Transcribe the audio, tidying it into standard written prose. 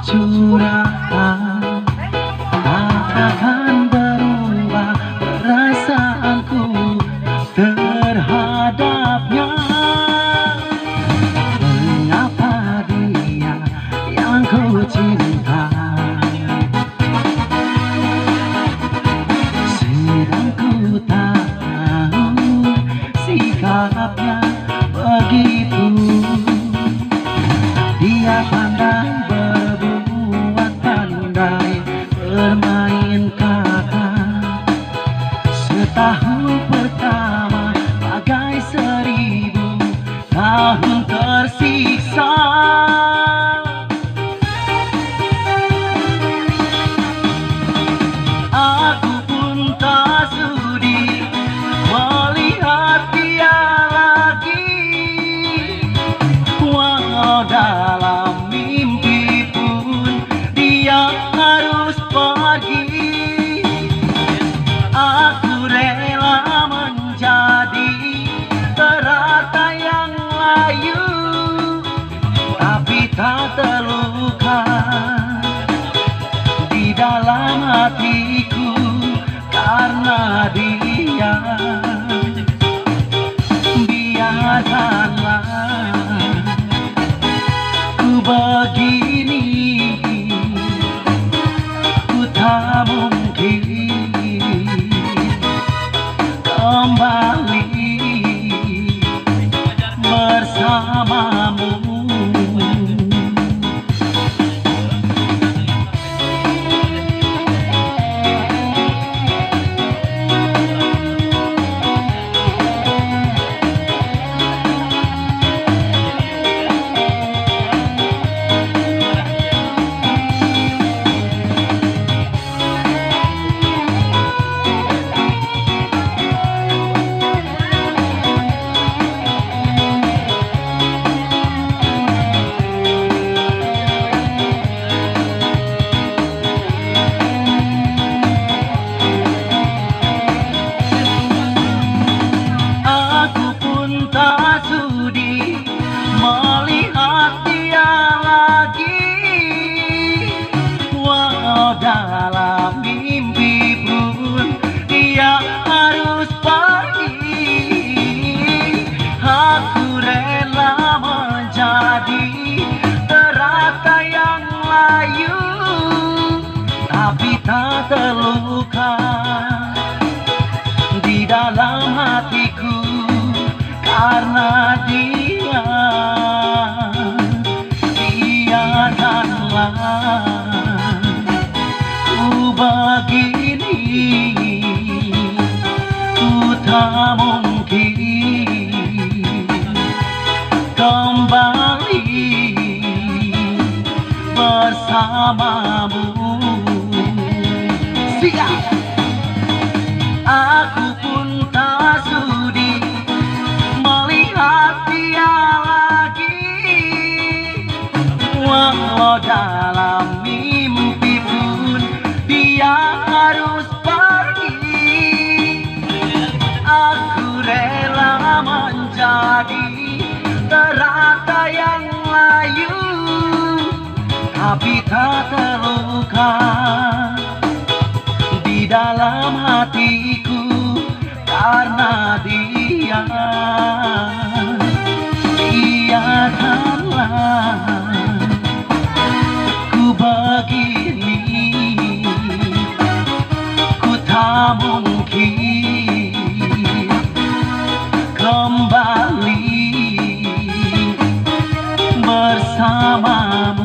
curang, akan berubah perasaanku terhadapnya. Mengapa dia yang ku cinta, sedang ku tahu sikapnya begitu. Dia pandai berbuat, pandai bermain kata. Setahun pertama bagai 1000 tahun tersiksa. Aku pun tak sudi melihat dia lagi, walau dalam mimpi pun dia harus pergi. Aku rela menjadi terata yang layu, tapi tak terluka di dalam hatiku karena dia. Biarkanlah ku begini, ku tak mungkin kembali bersamamu. Tak sudi melihat dia lagi, walau dalam mimpi pun dia harus pergi. Aku rela menjadi terata yang layu, tapi tak terluka di dalam hatiku karena dia. Biarkanlah ku begini, ku tak mungkin kembali bersamamu. Siap. Aku pun tak sudi melihat dia lagi, walau dalam mimpi pun dia harus pergi. Aku rela menjadi terata yang layu, tapi tak terluka di dalam hatiku karena dia. Biarkanlah ku begini, ku tak mungkin kembali bersamamu.